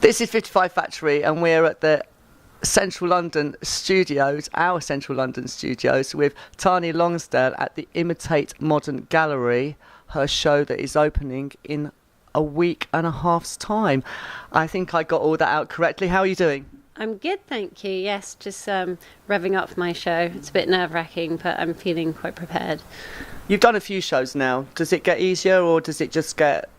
This is 55 Factory, and we're at the Central London studios, our Central London studios, with Tahnee Lonsdale at the Imitate Modern Gallery, her show that is opening in a week and a half's time. I think I got all that out correctly. How are you doing? I'm good, thank you. Yes, just revving up for my show. It's a bit nerve-wracking, but I'm feeling quite prepared. You've done a few shows now. Does it get easier, or does it just get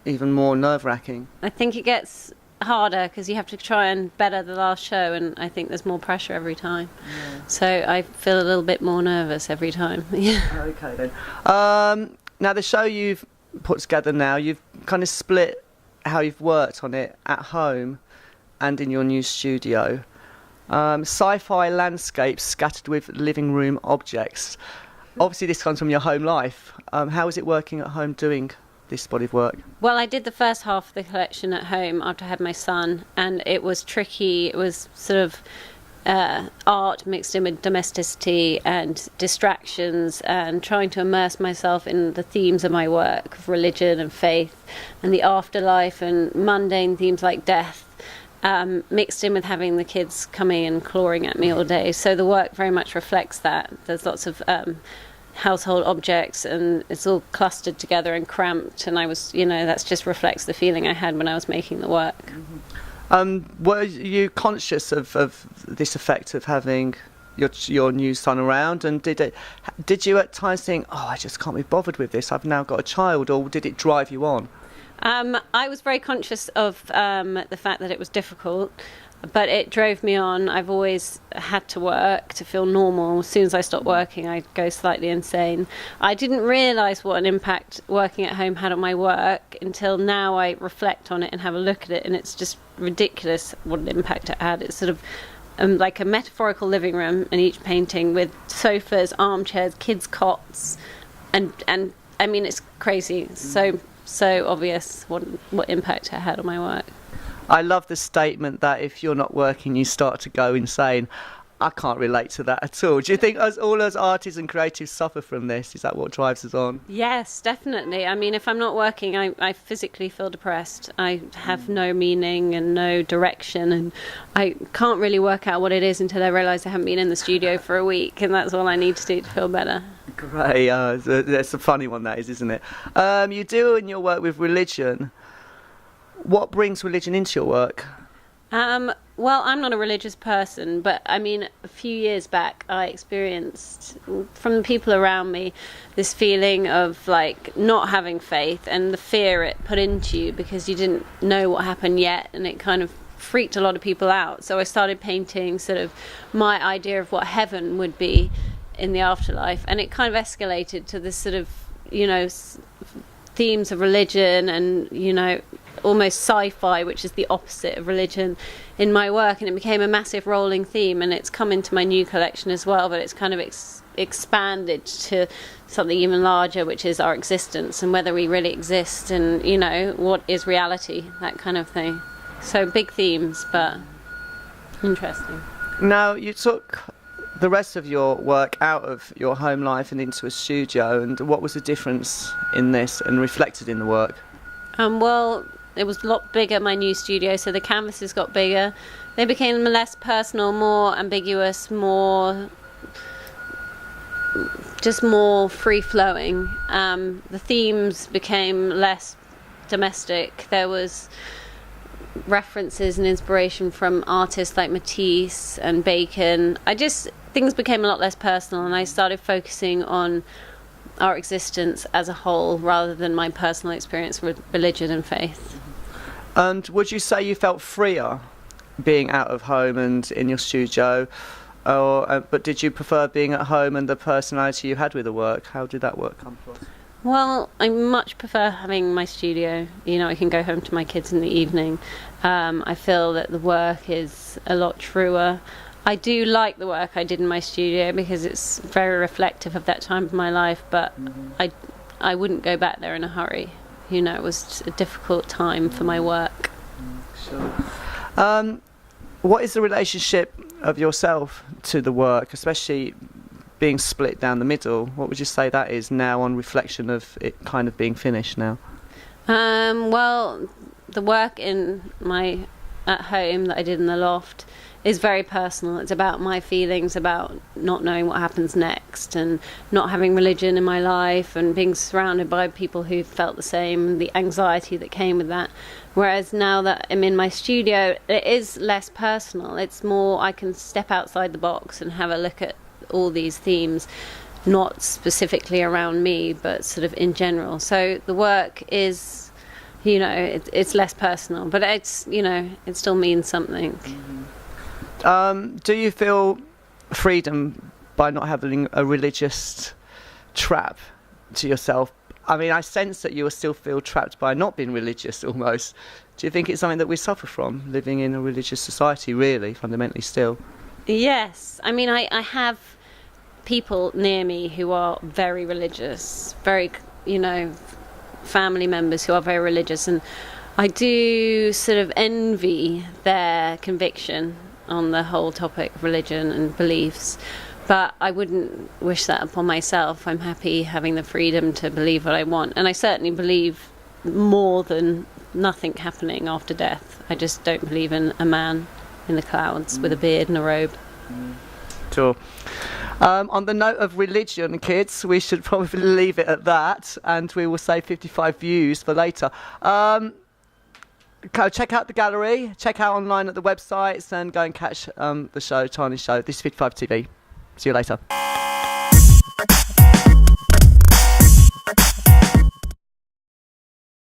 even more nerve-wracking? I think it gets harder because you have to try and better the last show, and I think there's more pressure every time. Yeah. So I feel a little bit more nervous every time. Yeah. Okay then. Now the show you've put together now, you've kind of split how you've worked on it at home and in your new studio. Sci-fi landscapes scattered with living room objects. Obviously this comes from your home life. How is it working at home doing this body of work? Well, I did the first half of the collection at home after I had my son, and it was tricky. It was sort of art mixed in with domesticity and distractions, and trying to immerse myself in the themes of my work, of religion and faith and the afterlife and mundane themes like death, mixed in with having the kids coming and clawing at me all day. So the work very much reflects that. There's lots of household objects, and it's all clustered together and cramped, and I was, that just reflects the feeling I had when I was making the work. Were you conscious of this effect of having your new son around, and did you at times think, I just can't be bothered with this, I've now got a child, or did it drive you on? I was very conscious of the fact that it was difficult, but it drove me on. I've always had to work to feel normal. As soon as I stopped working, I'd go slightly insane. I didn't realise what an impact working at home had on my work until now. I reflect on it and have a look at it, and it's just ridiculous what an impact it had. It's sort of like a metaphorical living room in each painting, with sofas, armchairs, kids' cots, and I mean, it's crazy. So obvious what impact it had on my work. I love the statement that if you're not working, you start to go insane. I can't relate to that at all. Do you think all us artists and creatives suffer from this? Is that what drives us on? Yes, definitely. I mean, if I'm not working, I physically feel depressed. I have no meaning and no direction, and I can't really work out what it is until I realise I haven't been in the studio for a week, and that's all I need to do to feel better. Great. That's a funny one, that is, isn't it? You do in your work with religion. What brings religion into your work? Well, I'm not a religious person, but I mean, a few years back, I experienced from the people around me this feeling of like not having faith, and the fear it put into you because you didn't know what happened yet, and it kind of freaked a lot of people out. So I started painting sort of my idea of what heaven would be in the afterlife, and it kind of escalated to this sort of, themes of religion and, almost sci-fi, which is the opposite of religion, in my work, and it became a massive rolling theme, and it's come into my new collection as well, but it's kind of expanded to something even larger, which is our existence and whether we really exist, and what is reality, that kind of thing. So big themes, but interesting. Now, you took the rest of your work out of your home life and into a studio, and what was the difference in this and reflected in the work? Well, it was a lot bigger, my new studio, so the canvases got bigger. They became less personal, more ambiguous, more free-flowing. The themes became less domestic. There was references and inspiration from artists like Matisse and Bacon. Things became a lot less personal, and I started focusing on our existence as a whole rather than my personal experience with religion and faith. And would you say you felt freer being out of home and in your studio, but did you prefer being at home and the personality you had with the work? How did that work come across? Well, I much prefer having my studio. I can go home to my kids in the evening. I feel that the work is a lot truer. I do like the work I did in my studio because it's very reflective of that time of my life, but I wouldn't go back there in a hurry. It was a difficult time for my work. Sure. What is the relationship of yourself to the work, especially being split down the middle? What would you say that is now on reflection of it kind of being finished now? Well, the work in my at home that I did in the loft is very personal. It's about my feelings about not knowing what happens next and not having religion in my life and being surrounded by people who felt the same, the anxiety that came with that. Whereas now that I'm in my studio, it is less personal. It's more, I can step outside the box and have a look at all these themes, not specifically around me, but sort of in general. So the work is, you know, it's less personal, but it's, you know, it still means something. Do you feel freedom by not having a religious trap to yourself? I mean, I sense that you will still feel trapped by not being religious almost. Do you think it's something that we suffer from, living in a religious society, really, fundamentally still? Yes. I mean, I have people near me who are very religious, very, you know, family members who are very religious, and I do sort of envy their conviction on the whole topic of religion and beliefs, but I wouldn't wish that upon myself. I'm happy having the freedom to believe what I want, and I certainly believe more than nothing happening after death. I just don't believe in a man in the clouds with a beard and a robe. Sure. On the note of religion, kids, we should probably leave it at that, and we will save 55 views for later. Go check out the gallery, check out online at the websites, and go and catch the show, Tahnee Show. This is 55 TV. See you later.